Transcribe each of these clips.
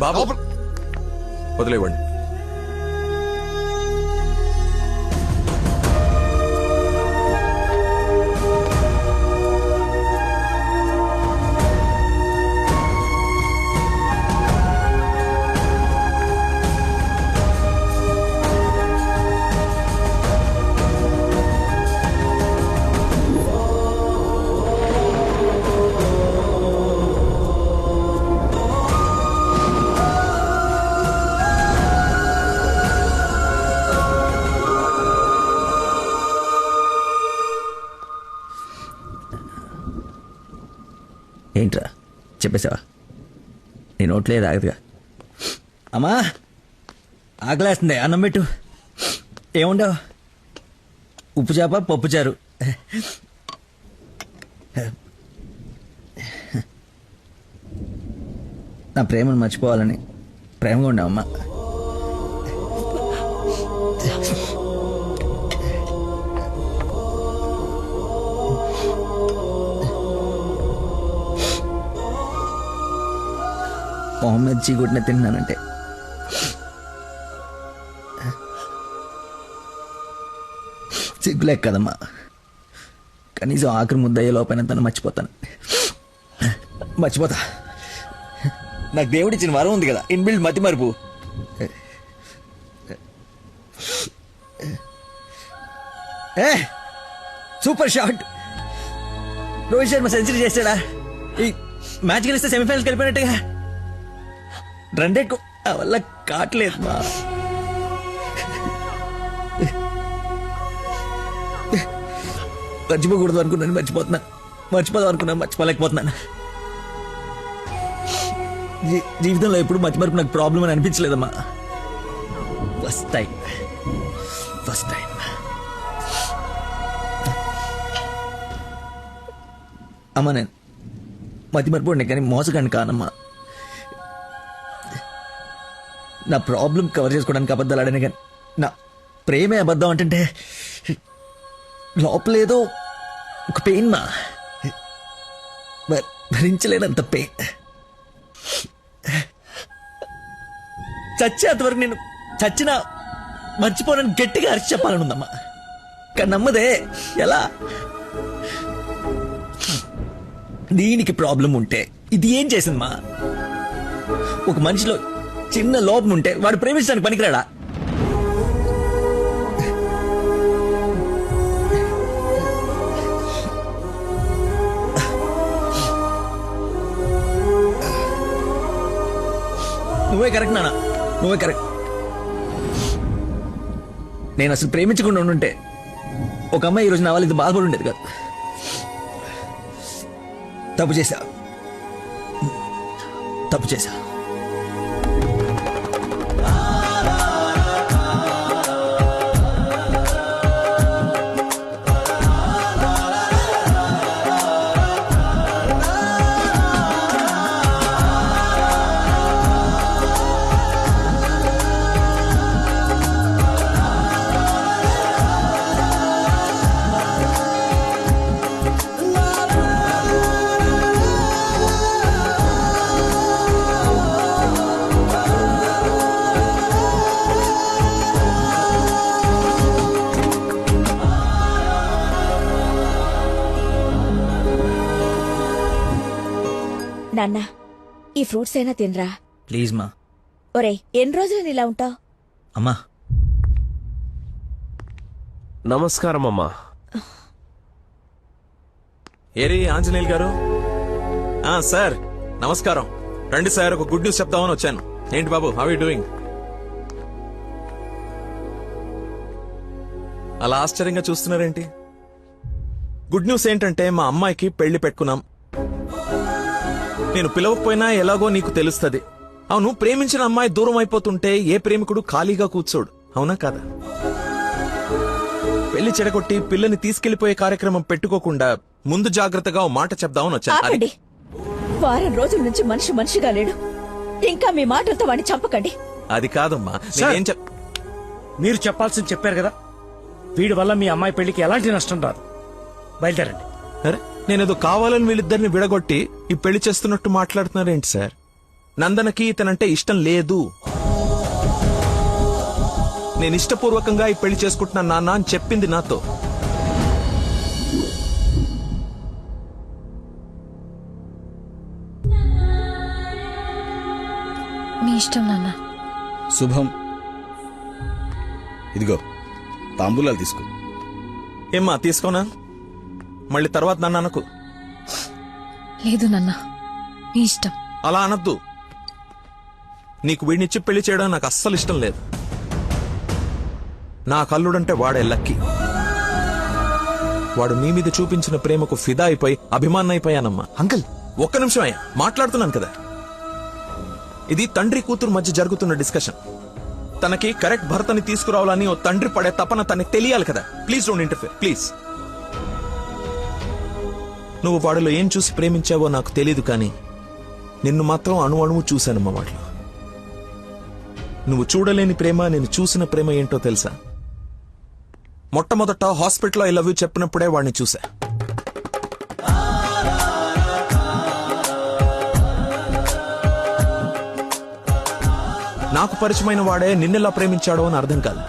బాబు వదిలేవండి. ఏంట్రా చెప్పేసావా? నీ నోట్లే రాగదుగా. అమ్మా ఆకలేస్తుంది, అన్నం పెట్టు. ఏముండవు? ఉప్పు చేప, పప్పు చారు. నా ప్రేమను మర్చిపోవాలని ప్రేమగా ఉండవు అమ్మా. మొహమ్మద్ చీకొట్టిన తిన్నానంటే సిగ్గులేక కదమ్మా. కనీసం ఆఖరి ముద్దయ్యే లోపైన తను మర్చిపోతాను. మర్చిపోతా. నాకు దేవుడిచ్చిన వరం ఉంది కదా, ఇన్బిల్డ్ మతి మరుపు. Super shot. Rohit Sharma century చేశాడా? ఈ మ్యాచ్ గెలిస్తే సెమీఫైనల్కి వెళ్ళిపోయినట్టుగా. రన్ రేట్ వల్ల కావట్లేదు మా. మర్చిపోకూడదు అనుకున్నాను, మర్చిపోతున్నాను. మర్చిపోదాం అనుకున్నాను, మర్చిపోలేకపోతున్నాను. జీవితంలో ఎప్పుడు మర్చిపోయి నాకు ప్రాబ్లం అని అనిపించలేదమ్మా. ఫస్ట్ టైం అమ్మా. నేను మతి మర్చిపోండి కానీ మోసగాన్ని కానమ్మా. నా ప్రాబ్లం కవర్ చేసుకోవడానికి అబద్ధాలు ఆడానే కానీ నా ప్రేమే అబద్ధం అంటే లోపలేదో ఒక పెయిన్ మా. భరించలేనంత పెయిన్. చచ్చేంతవరకు నేను చచ్చినా మర్చిపోనని గట్టిగా అరిచి చెప్పాలని ఉందమ్మా. కానీ నమ్మదే. ఎలా? దీనికి ప్రాబ్లం ఉంటే ఇది ఏం చేసిందమ్మా? ఒక మనిషిలో చిన్న లోపం ఉంటే వాడు ప్రేమించడానికి పనికిరాడా? నువ్వే కరెక్ట్ నాన్న, నువ్వే కరెక్ట్. నేను అసలు ప్రేమించకుండా ఉండుంటే ఒక అమ్మాయి ఈరోజు నా వాళ్ళు ఇది బాధపడి ఉండేది కాదు. తప్పు చేశా. నాన్న, ఈ ఫ్రూట్స్ అయినా తినరా ప్లీజ్ మా. ఒరే, ఎన్ని రోజులు ఇలా ఉంటావు? అమ్మా నమస్కారం అమ్మా. ఏరి ఆంజనేయులు గారు. సార్ నమస్కారం. రండి సార్, ఒక గుడ్ న్యూస్ చెప్తామని వచ్చాను. ఏంటి బాబు, హౌ యూ డూయింగ్? అలా ఆశ్చర్యంగా చూస్తున్నారేంటి? గుడ్ న్యూస్ ఏంటంటే మా అమ్మాయికి పెళ్లి పెట్టుకున్నాం. నేను పిలవకపోయినా ఎలాగో నీకు తెలుస్తుంది. అవును, ప్రేమించిన అమ్మాయి దూరం అయిపోతుంటే ఏ ప్రేమికుడు ఖాళీగా కూర్చోడు, అవునా కాదా? పెళ్లి చెడగొట్టి పిల్లని తీసుకెళ్లిపోయే కార్యక్రమం పెట్టుకోకుండా ముందు జాగ్రత్తగా ఓ మాట చెప్దామని వచ్చాను. వారం రోజుల నుంచి మనిషిగా లేడు. ఇంకా మీ మాటలతో వాడిని చంపకండి. అది కాదమ్మా, మీరు చెప్పాల్సింది చెప్పారు కదా. వీడి వల్ల మీ అమ్మాయి పెళ్లికి ఎలాంటి నష్టం రాదు. బయలుదేరండి. అరే నేనేదో కావాలని వీళ్ళిద్దరిని విడగొట్టి ఈ పెళ్లి చేస్తున్నట్టు మాట్లాడుతున్నారేంటి సార్? నందనకి ఇతనంటే ఇష్టం లేదు. నేను ఇష్టపూర్వకంగా ఈ పెళ్లి చేసుకుంటున్నాను నాన్న అని చెప్పింది నాతో. మీ ఇష్టం నాన్న. శుభం. ఇదిగో తాంబూలాలు తీసుకో. ఏమ్మా తీసుకోనా? మళ్ళీ తర్వాత నన్ను అనకు. లేదు నాన్న, మీ ఇష్టం. అలా అనద్దు. నీకు వీడినిచ్చి పెళ్లి చేయడం నాకు అస్సలు ఇష్టం లేదు. నా కల్లుడంటే వాడే లక్కీ. వాడు నీ మీద చూపించిన ప్రేమకు ఫిదా అయిపోయి అభిమానం అయిపోయానమ్మా. అంకుల్ ఒక్క నిమిషం అయ్యా, మాట్లాడుతున్నాను కదా. ఇది తండ్రి కూతురు మధ్య జరుగుతున్న డిస్కషన్. తనకి కరెక్ట్ భర్తని తీసుకురావాలని ఓ తండ్రి పడే తపన తనకి తెలియాలి కదా. Please don't interfere please. నువ్వు వాడిలో ఏం చూసి ప్రేమించావో నాకు తెలీదు, కానీ నిన్ను మాత్రం అణువు చూశానమ్మా వాడిలో. నువ్వు చూడలేని ప్రేమ, నేను చూసిన ప్రేమ ఏంటో తెలుసా? మొట్టమొదట హాస్పిటల్లో ఐ లవ్ యూ చెప్పినప్పుడే వాడిని చూసా. నాకు పరిచయమైన వాడే నిన్నెలా ప్రేమించాడో అని అర్థం కాదు.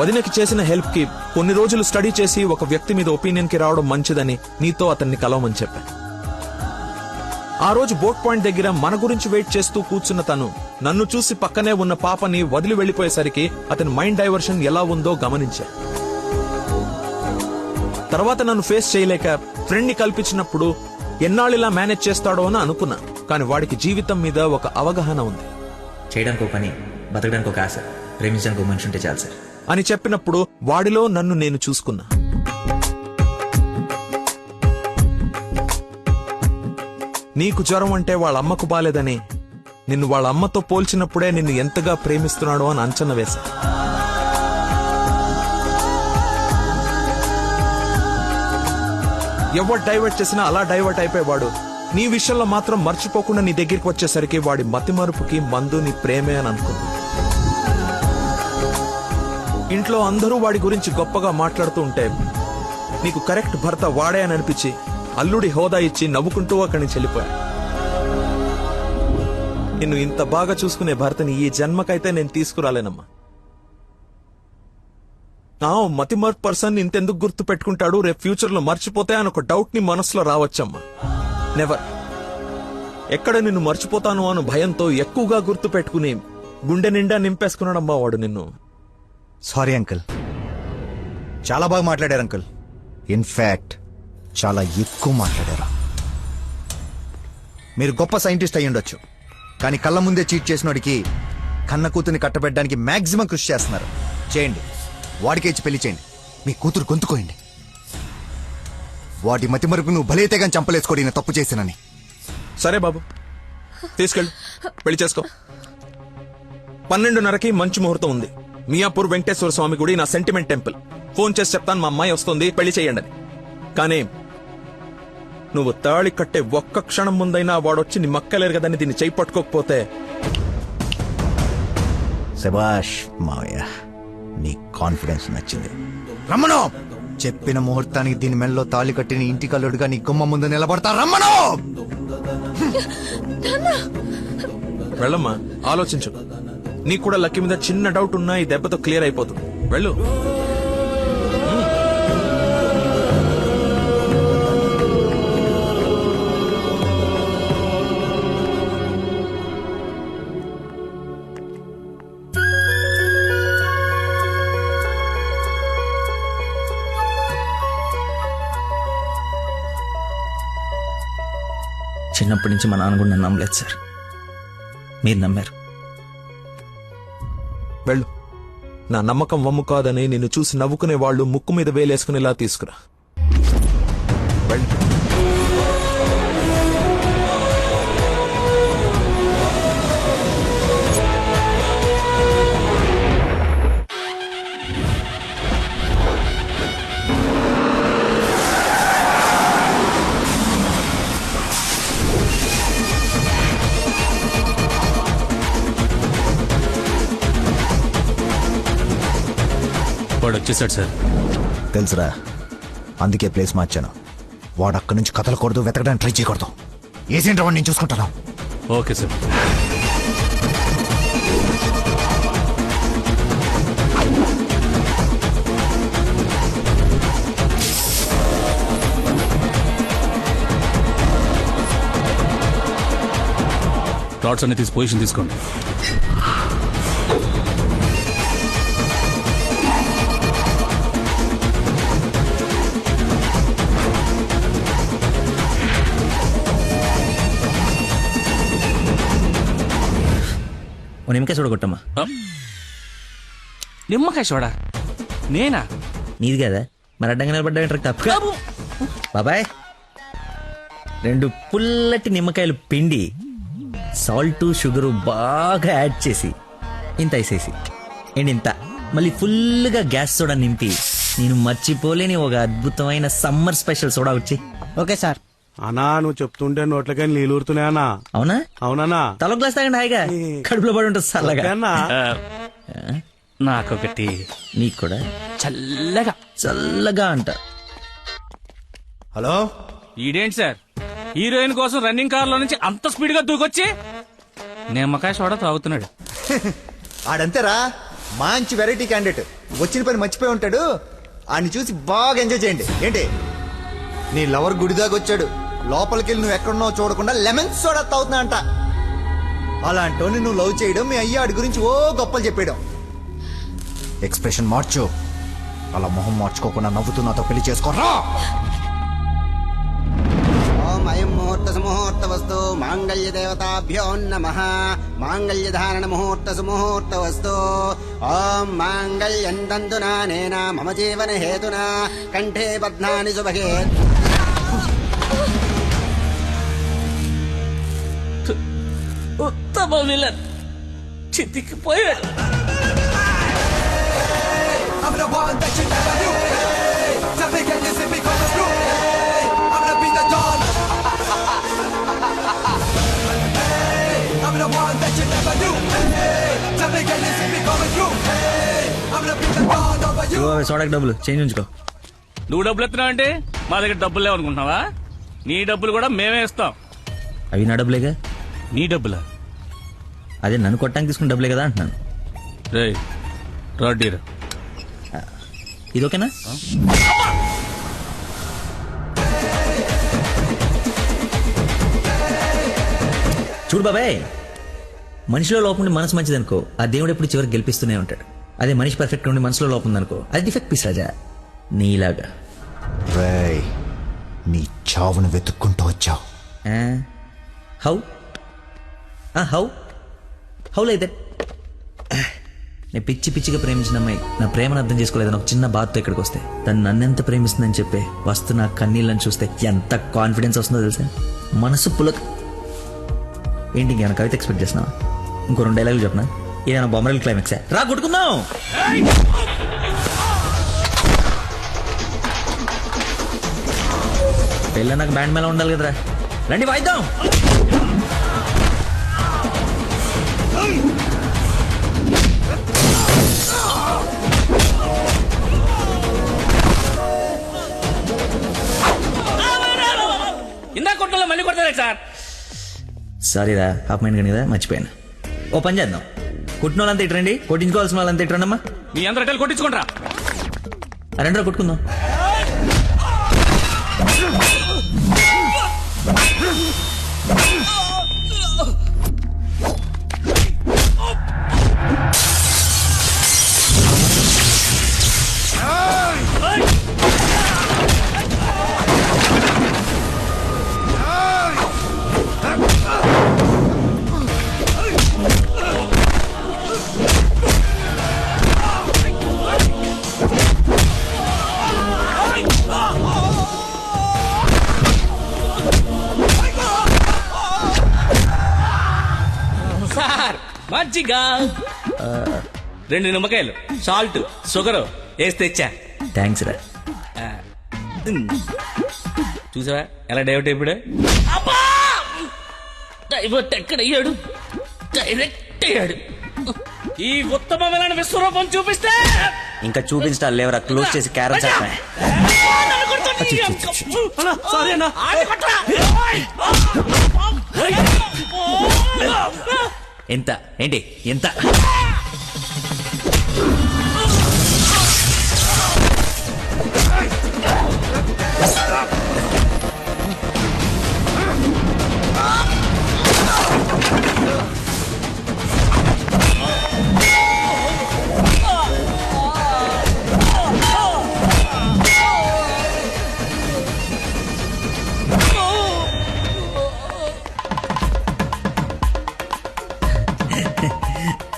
వదినకి చేసిన హెల్ప్ కి కొన్ని రోజులు స్టడీ చేసి ఒక వ్యక్తి మీద ఒపీనియన్ కి రావడం మంచిదని నీతో అతన్ని కలవమని చెప్పా. ఆ రోజు బోట్ పాయింట్ దగ్గర మన గురించి వెయిట్ చేస్తూ కూర్చున్న తను నన్ను చూసి పక్కనే ఉన్న పాపని వదిలి వెళ్లిపోయేసరికి అతని మైండ్ డైవర్షన్ ఎలా ఉందో గమనించా. తర్వాత నన్ను ఫేస్ చేయలేక ఫ్రెండ్ ని కల్పించినప్పుడు ఎన్నాళ్ళిలా మేనేజ్ చేస్తాడో అని అనుకున్నా. కానీ వాడికి జీవితం మీద ఒక అవగాహన ఉంది. చేయడానికి ఒక పని, బతకడానికి ఒక ఆశ, ప్రేమించడానికి ఒక మనిషి ఉంటే చాలు సార్ అని చెప్పినప్పుడు వాడిలో నన్ను నేను చూసుకున్నా. నీకు జ్వరం అంటే వాళ్ళ అమ్మకు బాలేదని నిన్ను వాళ్ళ అమ్మతో పోల్చినప్పుడే నిన్ను ఎంతగా ప్రేమిస్తున్నాడో అని అంచనా వేశా. ఎవరు డైవర్ట్ చేసినా అలా డైవర్ట్ అయిపోయేవాడు నీ విషయంలో మాత్రం మర్చిపోకుండా నీ దగ్గరికి వచ్చేసరికి వాడి మతిమరుపుకి మందు నీ ప్రేమే అని అనుకున్నా. ఇంట్లో అందరూ వాడి గురించి గొప్పగా మాట్లాడుతూ ఉంటే నీకు కరెక్ట్ భర్త వాడే అని అనిపించి అల్లుడి హోదా ఇచ్చి నవ్వుకుంటూ అక్కడి నుంచి వెళ్ళిపోయా. నిన్ను ఇంత బాగా చూసుకునే భర్తని ఈ జన్మకైతే నేను తీసుకురాలేనమ్మా. నా మతిమరుపు పర్సన్ ఇంతెందుకు గుర్తు పెట్టుకుంటాడు, రేపు ఫ్యూచర్ లో మర్చిపోతే అని ఒక డౌట్ ని మనసులో రావచ్చమ్మా. నెవర్. ఎక్కడ నిన్ను మర్చిపోతాను అను భయంతో ఎక్కువగా గుర్తు పెట్టుకుని గుండె నిండా నింపేసుకున్నాడమ్మా వాడు నిన్ను. సారీ అంకుల్, చాలా బాగా మాట్లాడారు అంకుల్. ఇన్ఫాక్ట్ చాలా ఎక్కువ మాట్లాడారు. మీరు గొప్ప సైంటిస్ట్ అయి ఉండొచ్చు, కానీ కళ్ళ ముందే చీట్ చేసినోడికి కన్న కూతుర్ని కట్టబెట్టడానికి మాక్సిమం కృషి చేస్తున్నారు. చేయండి, వాడికే ఇచ్చి పెళ్లి చేయండి. మీ కూతురు గొంతుకోయండి. వాడి మతి మరుపు నువ్వు బలైతేగాని చంపలేసుకోడి, నేను తప్పు చేశానని. సరే బాబు, తీసుకెళ్ళు, పెళ్లి చేసుకో. 12:30కి మంచి ముహూర్తం ఉంది. మియాపూర్ వెంకటేశ్వర స్వామి గుడి, నా సెంటిమెంట్ టెంపుల్. ఫోన్ చేసి చెప్తాను, మా అమ్మాయి వస్తుంది, పెళ్లి చేయండి అని. కానీ నువ్వు తాళి కట్టే ఒక్క క్షణం ముందైనా వాడొచ్చి నీ మక్కలేరు కదని దీన్ని చేయి పట్టుకోకపోతే. శభాష్ మావయ్య, నీ కాన్ఫిడెన్స్ నచ్చింది. రమ్మను. చెప్పిన ముహూర్తానికి దీని మెల్లో తాళి కట్టిన ఇంటి కల్లుడుగా నీ గుమ్మ ముందు నిలబడతా. రమ్మను. వెళ్ళమ్మా, ఆలోచించు. నీకు కూడా లక్కీ మీద చిన్న డౌట్ ఉన్నా ఈ దెబ్బతో క్లియర్ అయిపోతుంది. వెళ్ళు. చిన్నప్పటి నుంచి మా నాన్న కూడా నన్ను నమ్మలేదు సార్, మీరు నమ్మారు. వెళ్ళు. నా నమ్మకం వమ్ము కాదని నిన్ను చూసి నవ్వుకునే వాళ్ళు ముక్కు మీద వేలేసుకునేలా తీసుకురా. వెళ్ళు. వాడు వచ్చేసాడు సార్. తెలుసురా, అందుకే ప్లేస్ మార్చాను. వాడు అక్కడి నుంచి కదలకూడదు, వెతకడానికి ట్రై చేయకూడదు. ఏజెంట్ వాడిని నేను చూసుకుంటాను. Okay sir. రాడ్స్ అన్ని తీసి పొజిషన్ తీసుకోండి. ఓ నిమ్మకాయ చూడగొట్టమ్మా. నిమ్మకాయ చూడా నేనా? నీది కదా, మరి అడ్డంగా నిలబడ్డా తప్పు. బాబాయ్, 2 పుల్లటి నిమ్మకాయలు పిండి సాల్ట్ షుగరు బాగా యాడ్ చేసి ఇంత వేసేసి ఇంత మళ్ళీ ఫుల్గా గ్యాస్ సోడా నింపి నేను మర్చిపోలేని ఒక అద్భుతమైన సమ్మర్ స్పెషల్ సోడా వచ్చి. Okay sir. అన్నా నువ్వు చెప్తుంటే నోట్లకని నీళ్ళు ఊరుతున్నాయన్నా. అవునా? అవునన్నా. తల గ్లాస్ తాగండి హాయిగా, కడుపులో పడి ఉంటుంది చల్లగా. అన్నా నాకొకటి. నీకు కూడా చల్లగా చల్లగా అంట. హలో, ఈడేంటి సార్ హీరోయిన్ కోసం రన్నింగ్ కార్ లో నుంచి అంత స్పీడ్ గా దూకొచ్చి నిమ్మకాయ సోడా తాగుతున్నాడు. ఆడంతేరా, మంచి వెరైటీ క్యాండిడేట్. వచ్చిన పని మర్చిపోయి ఉంటాడు. ఆయన్ని చూసి బాగా ఎంజాయ్ చేయండి. ఏంటి, నీ లవర్ గుడిదాకా వచ్చాడు, లోపలికెళ్ళి నువ్వు ఎక్కడున్నావు చూడకుండా లెమన్ సోడా తాగుతున్నా అంట. అలాంటి నువ్వు లవ్ చేయడం, మీ అయ్య ఆడి గురించి ఓ గొప్పలు చెప్పేయడం. ఎక్స్ప్రెషన్ మార్చు, అలా మొహం మార్చుకోకుండా నవ్వుతూ నాతో పెళ్లి చేసుకోరా. ఓం అయం ముహూర్త సుముహూర్త వస్తు మాంగళ్య దేవతాభ్యో నమః. మాంగళ్య ధారణ ముహూర్త సుముహూర్త వస్తు. ఓం మాంగళ్యం తంతునా నేనా మమ జీవన హేతునా కంఠే బధ్నాని సుభగే. ఉత్తమ విలన్ చితికిపోయాడు. సోడాకి డబ్బులు చేంజ్ ఉంచుకో. నువ్వు డబ్బులు ఎత్తున్నావు అంటే మా దగ్గర డబ్బులు లేవనుకుంటున్నావా? నీ డబ్బులు కూడా మేమే ఇస్తాం. అవి నా డబ్బులేగా. నీ డబ్బులా? అదే నన్ను కొట్టడానికి తీసుకున్న డబ్బులే కదా అంటున్నాను. రేయ్ రాడ్డీరా, ఇది ఓకేనా? చూడు బాబాయ్, మనిషిలో లోపం ఉండి మనసు మంచిదనుకో, ఆ దేవుడు ఎప్పుడు చివరికి గెలిపిస్తూనే ఉంటాడు. అదే మనిషి పర్ఫెక్ట్ ఉండి మనసులో లోపం ఉందనుకో, అది డిఫెక్ట్ పీస్ రాజా, నీలాగా. రేయ్, నీ చావును వెతుక్కుంటూ వచ్చావు. How how how like that? నేను పిచ్చి పిచ్చిగా ప్రేమించిన అమ్మాయి నా ప్రేమను అర్థం చేసుకోలేదని ఒక చిన్న బాధతో ఇక్కడికి వస్తే, తను నన్నెంత ప్రేమిస్తుందని చెప్పే వస్తున్న కన్నీళ్ళని చూస్తే ఎంత కాన్ఫిడెన్స్ వస్తుందో తెలుసా? మనసు పులక. ఏంటి ఇంకేమైనా కవిత ఎక్స్పెక్ట్ చేస్తున్నావా? ఇంకో 2 డైలాగులు చెప్పనా? ఏదైనా బొమ్మరల్ క్లైమాక్స్ రా కొట్టుకుందాం. పెళ్ళ నాకు బ్యాండ్ మేళ ఉండాలి కదరా, రండి వాయిద్దాం. ఇందా కొట్టలో మళ్ళీ కొడతారే సార్. సారీరా, హాఫ్ మైండ్ కానీ కదా, మర్చిపోయాను. ఓ పని చేద్దాం, కొట్టిన వాళ్ళంతా ఇట్రండి, కొట్టించుకోవాల్సిన వాళ్ళంతా ఇట్రండమ్మా. మీ అందరూ రిటైల్ కొట్టించుకుంటారా? రెండరా కొట్టుకుందాం. మజ్జిగ 2 నిమ్మకాయలు, సాల్ట్, షుగర్ వేసి తెచ్చా. థ్యాంక్స్ రా. చూసావా ఎలా డైవర్ట్ అయిపోయాడు? డైవర్ట్ ఎక్కడయ్యాడు? డైరెక్ట్ అయ్యాడు. ఈ ఉత్తమమైన విశ్వరూపం చూపిస్తే ఇంకా చూపించడాలు లేవరా, క్లోజ్ చేసి క్యారెట్ సారీ అన్నా. ఎంత ఏంటి ఎంత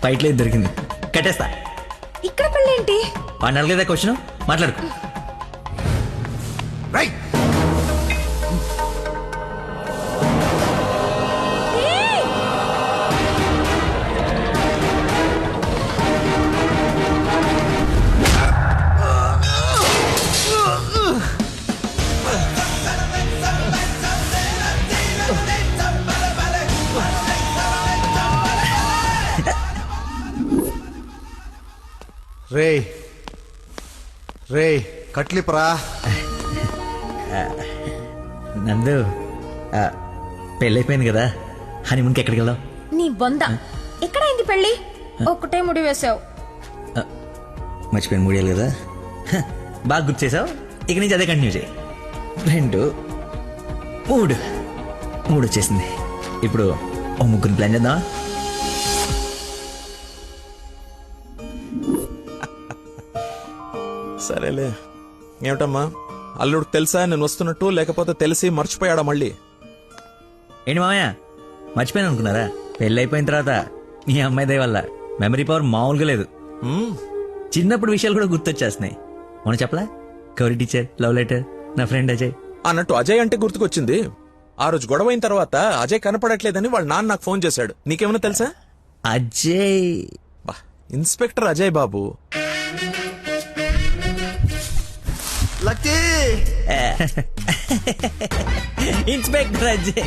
ఫైట్ లేదు దొరికింది కట్టేస్తా ఇక్కడ పెళ్ళేంటి? వాడిని అడగలేదా క్వశ్చన్ మాట్లాడుకో రే రే కట్లిపరా. నందు పెళ్ళైపోయింది కదా హనీమూన్కి ఎక్కడికి వెళ్దాం? నీ బొంద ఎక్కడైంది పెళ్ళి? ఒక్కటే ముడి వేసావు. మర్చిపోయిన మూడేళ్ళు కదా బాగా గుర్తు చేసావు. ఇక నుంచి అదే కంటిన్యూ చేయి. 2 3 వచ్చేసింది. ఇప్పుడు ఓ ముగ్గురు ప్లాన్ చేద్దామా? సరేలే. ఏమిటమ్మా అల్లుడికి తెలుసా నేను వస్తున్నట్టు, లేకపోతే తెలిసి మర్చిపోయాడా మళ్ళీ? ఏంటి మామయ్య మర్చిపోయాను అనుకున్నారా? పెళ్ళి అయిపోయిన తర్వాత నీ అమ్మాయి దయ వల్ల మెమరీ పవర్ మామూలుగా లేదు. మ్మ్. చిన్నప్పుడు విషయాలు కూడా గుర్తొచ్చేస్తున్నాయి. మొన్న చెప్పలా కౌరీ టీచర్, లవ్ లెటర్, నా ఫ్రెండ్ అజయ్. అన్నట్టు అజయ్ అంటే గుర్తుకొచ్చింది. ఆ రోజు గొడవ అయిన తర్వాత అజయ్ కనపడట్లేదని వాళ్ళ నాన్న నాకు ఫోన్ చేశాడు. నీకేమైనా తెలుసా? అజయ్ బా, inspector Ajay Babu. Lucky inspector Ajay.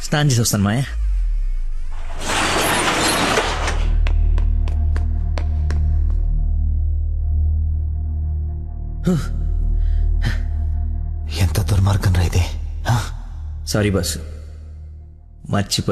స్నానం చేసి వస్తాను మాయా. ఎంత దుర్మార్గం రా ఇది. సారీ బాస్ మర్చిపోయి